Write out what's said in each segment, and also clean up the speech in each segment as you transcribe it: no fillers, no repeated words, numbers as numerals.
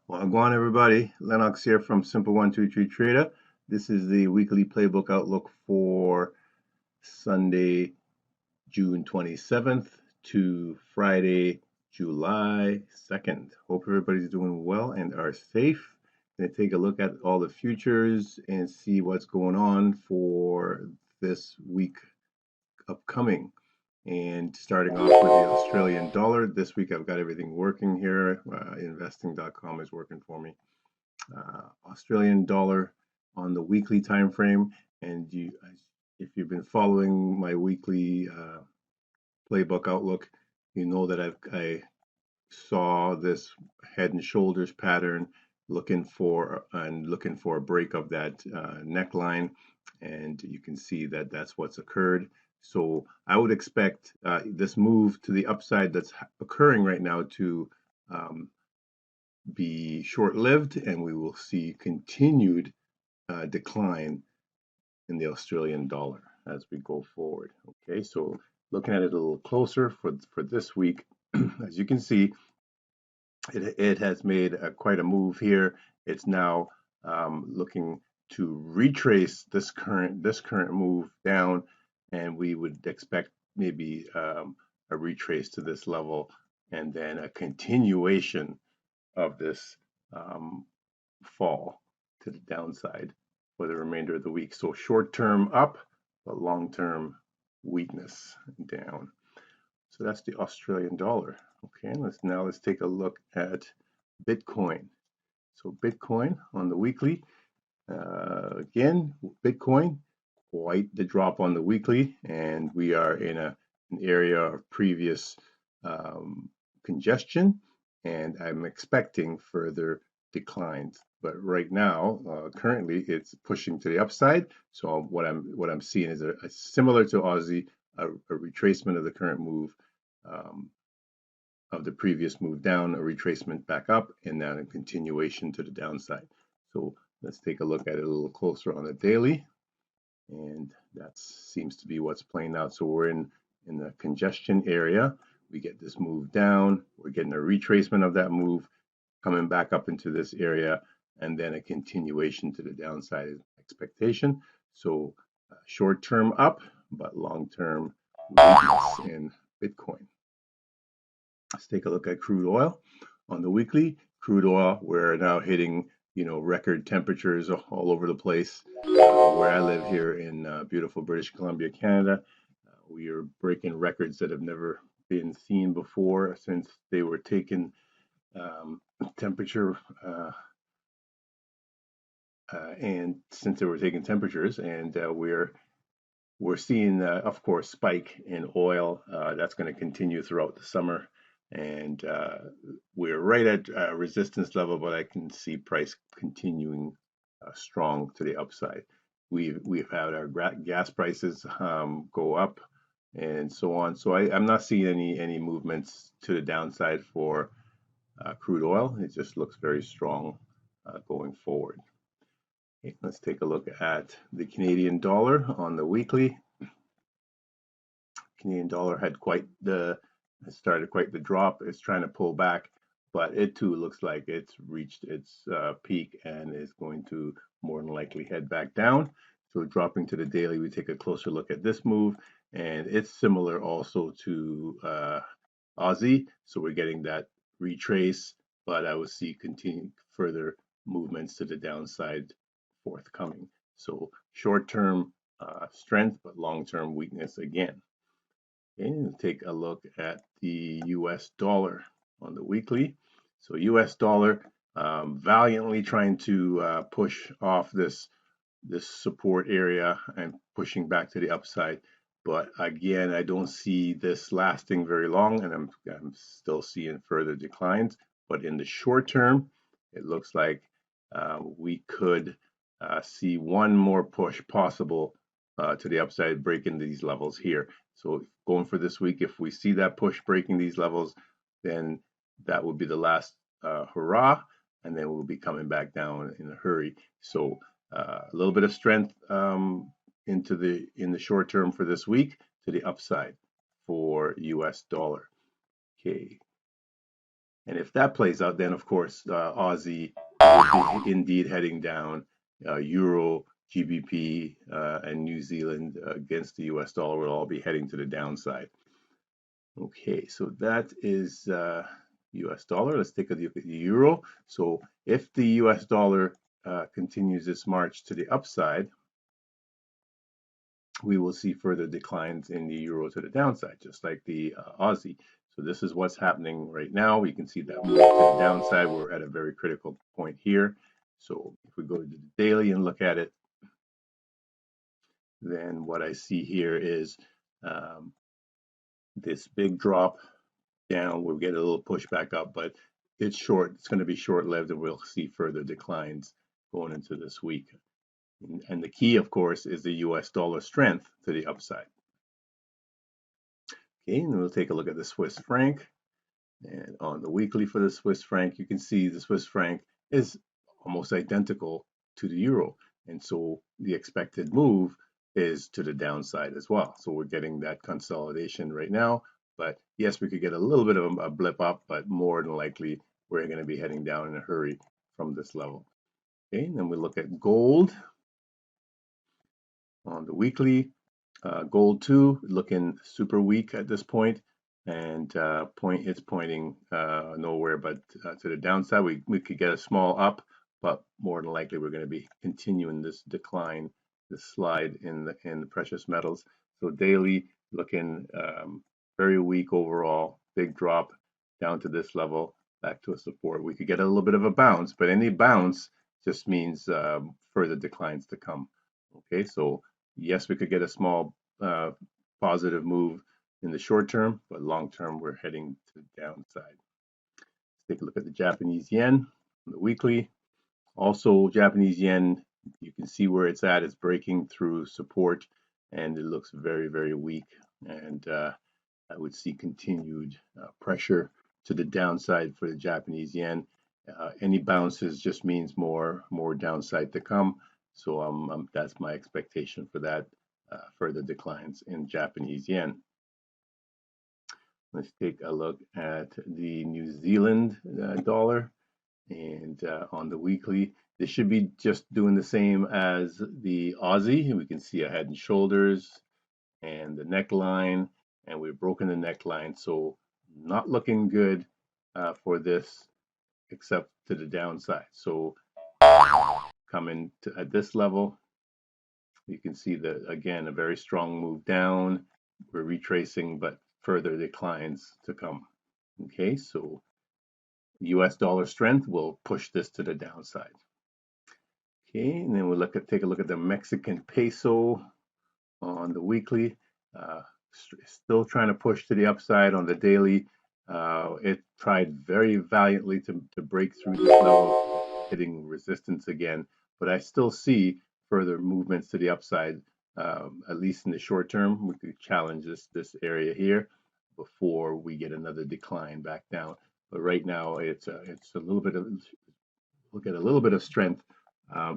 Well, go on, everybody. Lennox here from S123 Trader. This is the weekly playbook outlook for Sunday, June 27th to Friday, July 2nd. Hope everybody's doing well and are safe. Going to take a look at all the futures and see what's going on for this week upcoming. And starting off with the Australian dollar, this week I've got everything working here. Investing.com is working for me. Australian dollar on the weekly time frame. And if you've been following my weekly playbook outlook, you know that I saw this head and shoulders pattern looking for a break of that neckline, and you can see that that's what's occurred. So I would expect this move to the upside that's occurring right now to um, be short-lived, and we will see continued decline in the Australian dollar as we go forward. Okay, so looking at it a little closer for this week, as you can see, it has made quite a move here. It's now looking to retrace this current move down, and we would expect maybe a retrace to this level, and then a continuation of this um, fall to the downside for the remainder of the week. So short term up, but long term weakness down. So that's the Australian dollar. Okay, let's take a look at Bitcoin. So Bitcoin on the weekly, again, Bitcoin, quite the drop on the weekly, and we are in an area of previous um, congestion, and I'm expecting further declines. But right now, currently, it's pushing to the upside. So what I'm seeing is a similar to Aussie, a retracement of the current move, um, of the previous move down, a retracement back up, and then a continuation to the downside. So let's take a look at it a little closer on the daily, and that seems to be what's playing out. So we're in the congestion area. We get this move down. We're getting a retracement of that move, coming back up into this area, and then a continuation to the downside expectation. So short term up, but long term weakness in Bitcoin. Let's take a look at crude oil on the weekly. Crude oil, we're now hitting record temperatures all over the place. Where I live here in beautiful British Columbia, Canada, we are breaking records that have never been seen before since they were taken temperature and since they were taking temperatures, and we're seeing, of course, spike in oil. That's going to continue throughout the summer, and we're right at resistance level, but I can see price continuing strong to the upside. We've had our gas prices go up, and so on. So I'm not seeing any movements to the downside for crude oil. It just looks very strong going forward. Okay, let's take a look at the Canadian dollar on the weekly. Canadian dollar had started quite the drop. It's trying to pull back, but it too looks like it's reached its peak and is going to more than likely head back down. So dropping to the daily, we take a closer look at this move, and it's similar also to Aussie. So we're getting that retrace, but I will see continued further movements to the downside forthcoming. So short-term strength, but long-term weakness again. Okay, let's take a look at the US dollar on the weekly. So US dollar valiantly trying to push off this support area and pushing back to the upside. But again, I don't see this lasting very long, and I'm still seeing further declines. But in the short term, it looks like we could see one more push possible to the upside, breaking these levels here. So going for this week, if we see that push breaking these levels, then that will be the last hurrah, and then we'll be coming back down in a hurry. So a little bit of strength in the short term for this week to the upside for US dollar. Okay, And if that plays out, then of course Aussie would be indeed heading down. Euro, GBP, and New Zealand against the US dollar will all be heading to the downside. Okay, so that is US dollar. Let's take a look at the euro. So if the US dollar continues its march to the upside, we will see further declines in the euro to the downside, just like the Aussie. So this is what's happening right now. We can see that move to the downside. We're at a very critical point here. So if we go to the daily and look at it, then what I see here is um, this big drop down. We'll get a little push back up, but it's short. It's going to be short-lived, and we'll see further declines going into this week. And the key, of course, is the US dollar strength to the upside. Okay, and we'll take a look at the Swiss franc. And on the weekly for the Swiss franc, you can see the Swiss franc is almost identical to the euro. And so the expected move is to the downside as well. So we're getting that consolidation right now. But yes, we could get a little bit of a blip up, but more than likely, we're going to be heading down in a hurry from this level. Okay, and then we look at gold on the weekly. Gold 2 looking super weak at this point, and it's pointing nowhere but to the downside. We could get a small up, but more than likely we're going to be continuing this decline, this slide in the precious metals. So daily looking very weak overall, big drop down to this level, back to a support. We could get a little bit of a bounce, but any bounce just means further declines to come. Okay, so yes, we could get a small positive move in the short term, but long term, we're heading to the downside. Let's take a look at the Japanese yen on the weekly. Also, Japanese yen, you can see where it's at. It's breaking through support, and it looks very, very weak. And I would see continued pressure to the downside for the Japanese yen. Any bounces just means more downside to come. So that's my expectation for that, further declines in Japanese yen. Let's take a look at the New Zealand dollar, and on the weekly, this should be just doing the same as the Aussie. We can see a head and shoulders and the neckline, and we've broken the neckline, so not looking good for this except to the downside. So coming to at this level, you can see that again a very strong move down. We're retracing, but further declines to come. Okay, so US dollar strength will push this to the downside. Okay, and then we'll take a look at the Mexican peso on the weekly. Still trying to push to the upside on the daily. It tried very valiantly to break through this level, hitting resistance again, but I still see further movements to the upside, at least in the short term. We could challenge this area here before we get another decline back down. But right now, it's a little bit of look at a little bit of strength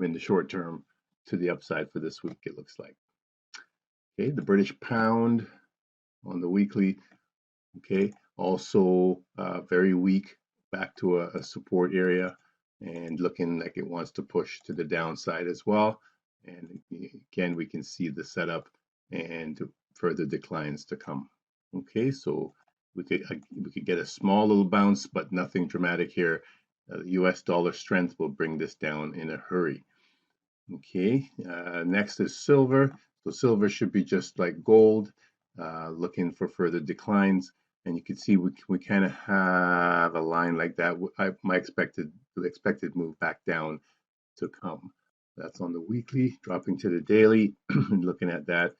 in the short term to the upside for this week. It looks like. Okay, the British pound on the weekly. Okay, also very weak, back to a support area, and looking like it wants to push to the downside as well. And again, we can see the setup and further declines to come. Okay, so we could get a small little bounce, but nothing dramatic here. US dollar strength will bring this down in a hurry. Okay, next is silver. So silver should be just like gold, looking for further declines. And you can see we kind of have a line like that. My expected move back down to come. That's on the weekly, dropping to the daily. Looking at that,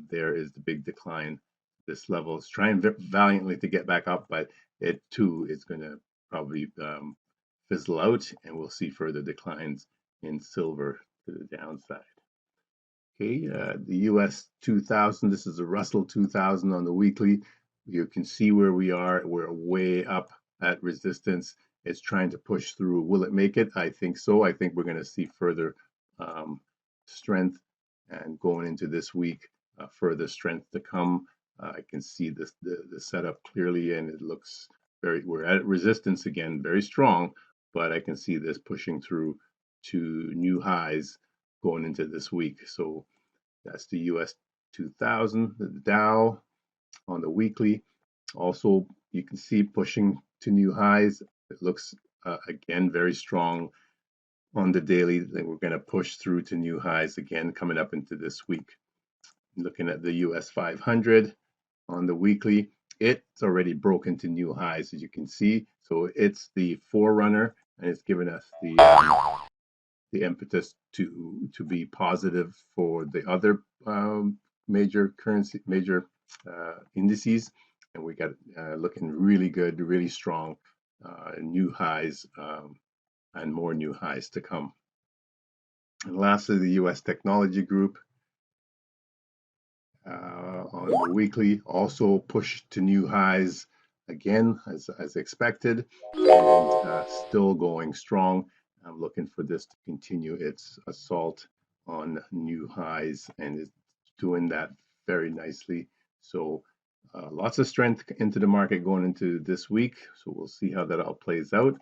there is the big decline. This level is trying valiantly to get back up, but it too is going to probably fizzle out, and we'll see further declines in silver to the downside. Okay, the US 2000, this is a Russell 2000 on the weekly. You can see where we are. We're way up at resistance. It's trying to push through. Will it make it? I think so. I think we're going to see further strength, and going into this week, further strength to come. I can see the setup clearly, and it looks we're at resistance again, very strong, but I can see this pushing through to new highs going into this week. So that's the US 2000, the Dow on the weekly. Also, you can see pushing to new highs. It looks again very strong on the daily. We're going to push through to new highs again coming up into this week. Looking at the US 500 on the weekly, it's already broken to new highs, as you can see. So it's the forerunner, and it's given us the impetus to be positive for the other major indices, and we got looking really good, really strong, new highs, and more new highs to come. And lastly, the U.S. technology group on the weekly also pushed to new highs again, as expected, and still going strong. I'm looking for this to continue its assault on new highs, and it's doing that very nicely. So lots of strength into the market going into this week. So we'll see how that all plays out.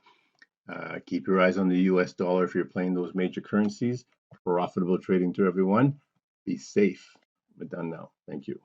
Keep your eyes on the US dollar if you're playing those major currencies. Profitable trading to everyone. Be safe. We're done now. Thank you.